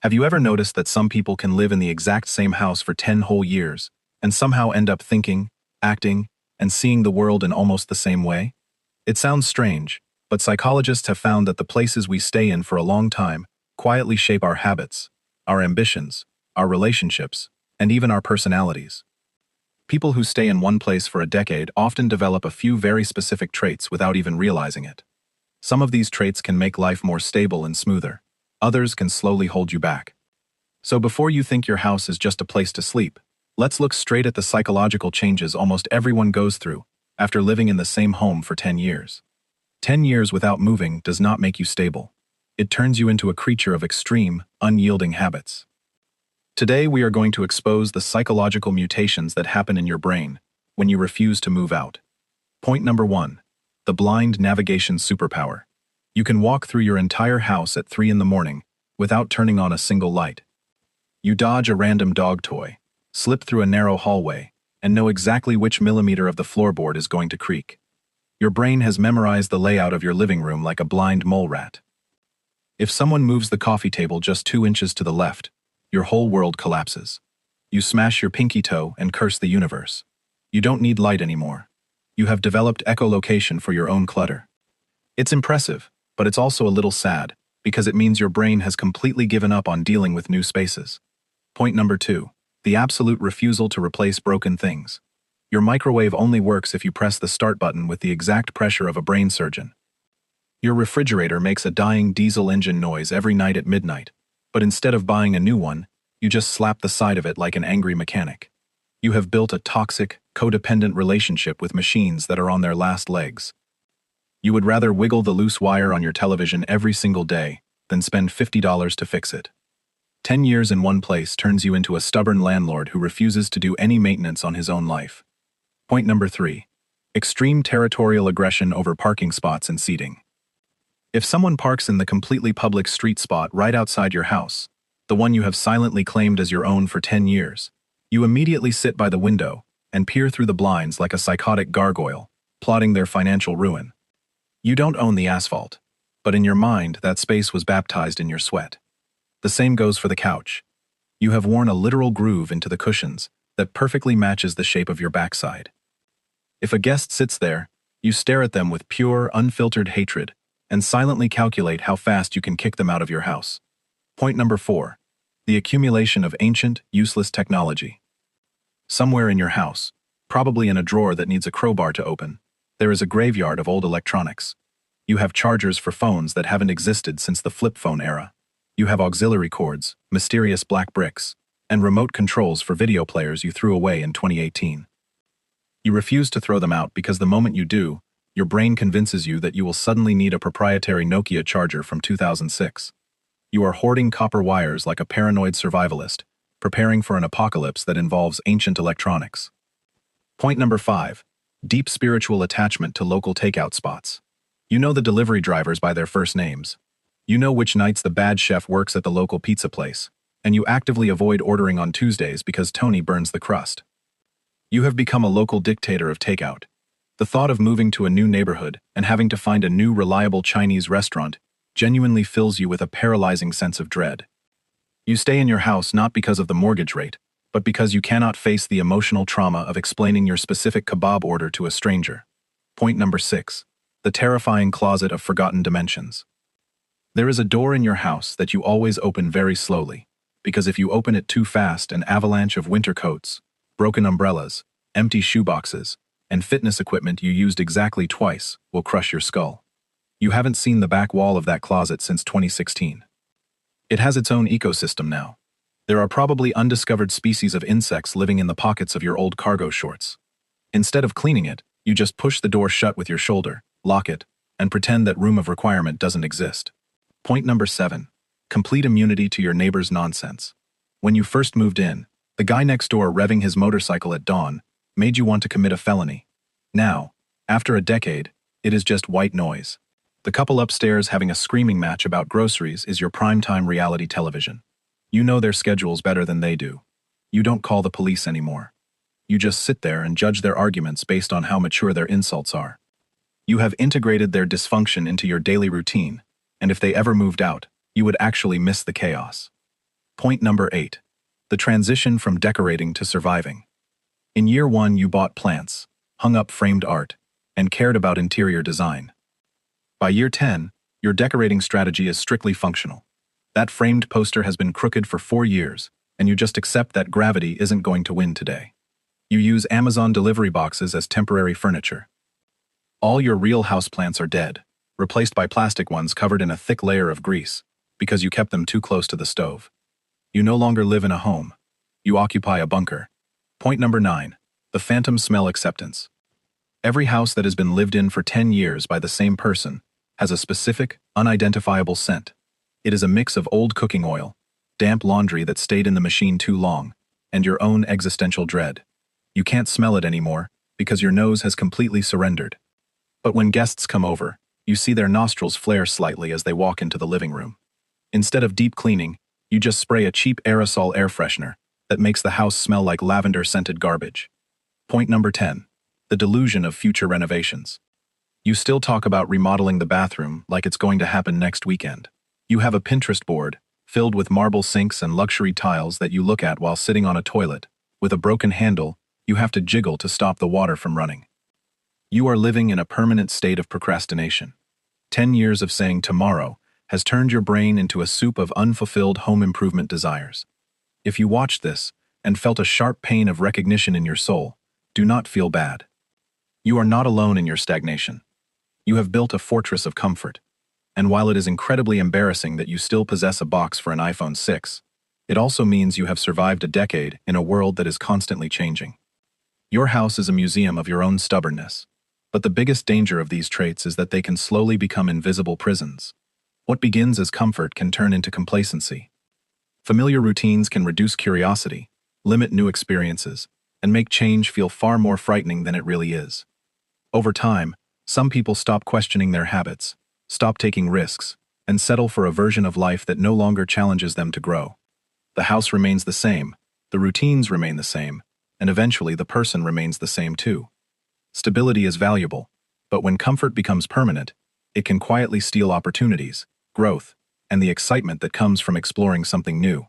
Have you ever noticed that some people can live in the exact same house for 10 whole years and somehow end up thinking, acting, and seeing the world in almost the same way? It sounds strange, but psychologists have found that the places we stay in for a long time quietly shape our habits, our ambitions, our relationships, and even our personalities. People who stay in one place for a decade often develop a few very specific traits without even realizing it. Some of these traits can make life more stable and smoother. Others can slowly hold you back. So before you think your house is just a place to sleep, let's look straight at the psychological changes almost everyone goes through after living in the same home for 10 years. 10 years without moving does not make you stable. It turns you into a creature of extreme, unyielding habits. Today we are going to expose the psychological mutations that happen in your brain when you refuse to move out. Point number 1. The blind navigation superpower. You can walk through your entire house at 3 in the morning without turning on a single light. You dodge a random dog toy, slip through a narrow hallway, and know exactly which millimeter of the floorboard is going to creak. Your brain has memorized the layout of your living room like a blind mole rat. If someone moves the coffee table just 2 inches to the left, your whole world collapses. You smash your pinky toe and curse the universe. You don't need light anymore. You have developed echolocation for your own clutter. It's impressive, but it's also a little sad, because it means your brain has completely given up on dealing with new spaces. Point number 2. The absolute refusal to replace broken things. Your microwave only works if you press the start button with the exact pressure of a brain surgeon. Your refrigerator makes a dying diesel engine noise every night at midnight, but instead of buying a new one, you just slap the side of it like an angry mechanic. You have built a toxic, codependent relationship with machines that are on their last legs. You would rather wiggle the loose wire on your television every single day than spend $50 to fix it. 10 years in one place turns you into a stubborn landlord who refuses to do any maintenance on his own life. Point number 3. Extreme territorial aggression over parking spots and seating. If someone parks in the completely public street spot right outside your house, the one you have silently claimed as your own for 10 years, you immediately sit by the window and peer through the blinds like a psychotic gargoyle, plotting their financial ruin. You don't own the asphalt, but in your mind, that space was baptized in your sweat. The same goes for the couch. You have worn a literal groove into the cushions that perfectly matches the shape of your backside. If a guest sits there, you stare at them with pure, unfiltered hatred and silently calculate how fast you can kick them out of your house. Point number 4. The accumulation of ancient, useless technology. Somewhere in your house, probably in a drawer that needs a crowbar to open, there is a graveyard of old electronics. You have chargers for phones that haven't existed since the flip phone era. You have auxiliary cords, mysterious black bricks, and remote controls for video players you threw away in 2018. You refuse to throw them out because the moment you do, your brain convinces you that you will suddenly need a proprietary Nokia charger from 2006. You are hoarding copper wires like a paranoid survivalist, preparing for an apocalypse that involves ancient electronics. Point number 5. Deep spiritual attachment to local takeout spots. You know the delivery drivers by their first names. You know which nights the bad chef works at the local pizza place, and you actively avoid ordering on Tuesdays because Tony burns the crust. You have become a local dictator of takeout. The thought of moving to a new neighborhood and having to find a new reliable Chinese restaurant genuinely fills you with a paralyzing sense of dread. You stay in your house not because of the mortgage rate, but because you cannot face the emotional trauma of explaining your specific kebab order to a stranger. Point number 6. The terrifying closet of forgotten dimensions. There is a door in your house that you always open very slowly, because if you open it too fast, an avalanche of winter coats, broken umbrellas, empty shoeboxes, and fitness equipment you used exactly twice will crush your skull. You haven't seen the back wall of that closet since 2016. It has its own ecosystem now. There are probably undiscovered species of insects living in the pockets of your old cargo shorts. Instead of cleaning it, you just push the door shut with your shoulder, lock it, and pretend that room of requirement doesn't exist. Point number 7. Complete immunity to your neighbor's nonsense. When you first moved in, the guy next door revving his motorcycle at dawn made you want to commit a felony. Now, after a decade, it is just white noise. The couple upstairs having a screaming match about groceries is your primetime reality television. You know their schedules better than they do. You don't call the police anymore. You just sit there and judge their arguments based on how mature their insults are. You have integrated their dysfunction into your daily routine, and if they ever moved out, you would actually miss the chaos. Point number 8. The transition from decorating to surviving. In year 1, you bought plants, hung up framed art, and cared about interior design. By year 10, your decorating strategy is strictly functional. That framed poster has been crooked for 4 years, and you just accept that gravity isn't going to win today. You use Amazon delivery boxes as temporary furniture. All your real houseplants are dead, replaced by plastic ones covered in a thick layer of grease, because you kept them too close to the stove. You no longer live in a home. You occupy a bunker. Point number 9. The phantom smell acceptance. Every house that has been lived in for 10 years by the same person has a specific, unidentifiable scent. It is a mix of old cooking oil, damp laundry that stayed in the machine too long, and your own existential dread. You can't smell it anymore because your nose has completely surrendered. But when guests come over, you see their nostrils flare slightly as they walk into the living room. Instead of deep cleaning, you just spray a cheap aerosol air freshener that makes the house smell like lavender-scented garbage. Point number 10. The delusion of future renovations. You still talk about remodeling the bathroom like it's going to happen next weekend. You have a Pinterest board filled with marble sinks and luxury tiles that you look at while sitting on a toilet. With a broken handle, you have to jiggle to stop the water from running. You are living in a permanent state of procrastination. 10 years of saying tomorrow has turned your brain into a soup of unfulfilled home improvement desires. If you watched this and felt a sharp pain of recognition in your soul, do not feel bad. You are not alone in your stagnation. You have built a fortress of comfort. And while it is incredibly embarrassing that you still possess a box for an iPhone 6, it also means you have survived a decade in a world that is constantly changing. Your house is a museum of your own stubbornness. But the biggest danger of these traits is that they can slowly become invisible prisons. What begins as comfort can turn into complacency. Familiar routines can reduce curiosity, limit new experiences, and make change feel far more frightening than it really is. Over time, some people stop questioning their habits, stop taking risks, and settle for a version of life that no longer challenges them to grow. The house remains the same, the routines remain the same, and eventually the person remains the same too. Stability is valuable, but when comfort becomes permanent, it can quietly steal opportunities, growth, and the excitement that comes from exploring something new.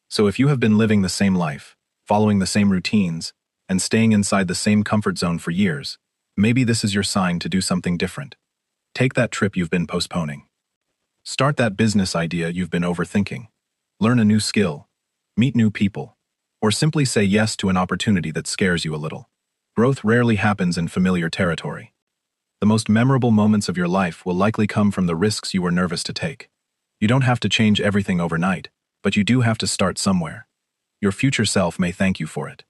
So if you have been living the same life, following the same routines, and staying inside the same comfort zone for years, maybe this is your sign to do something different. Take that trip you've been postponing. Start that business idea you've been overthinking. Learn a new skill, meet new people, or simply say yes to an opportunity that scares you a little. Growth rarely happens in familiar territory. The most memorable moments of your life will likely come from the risks you were nervous to take. You don't have to change everything overnight, but you do have to start somewhere. Your future self may thank you for it.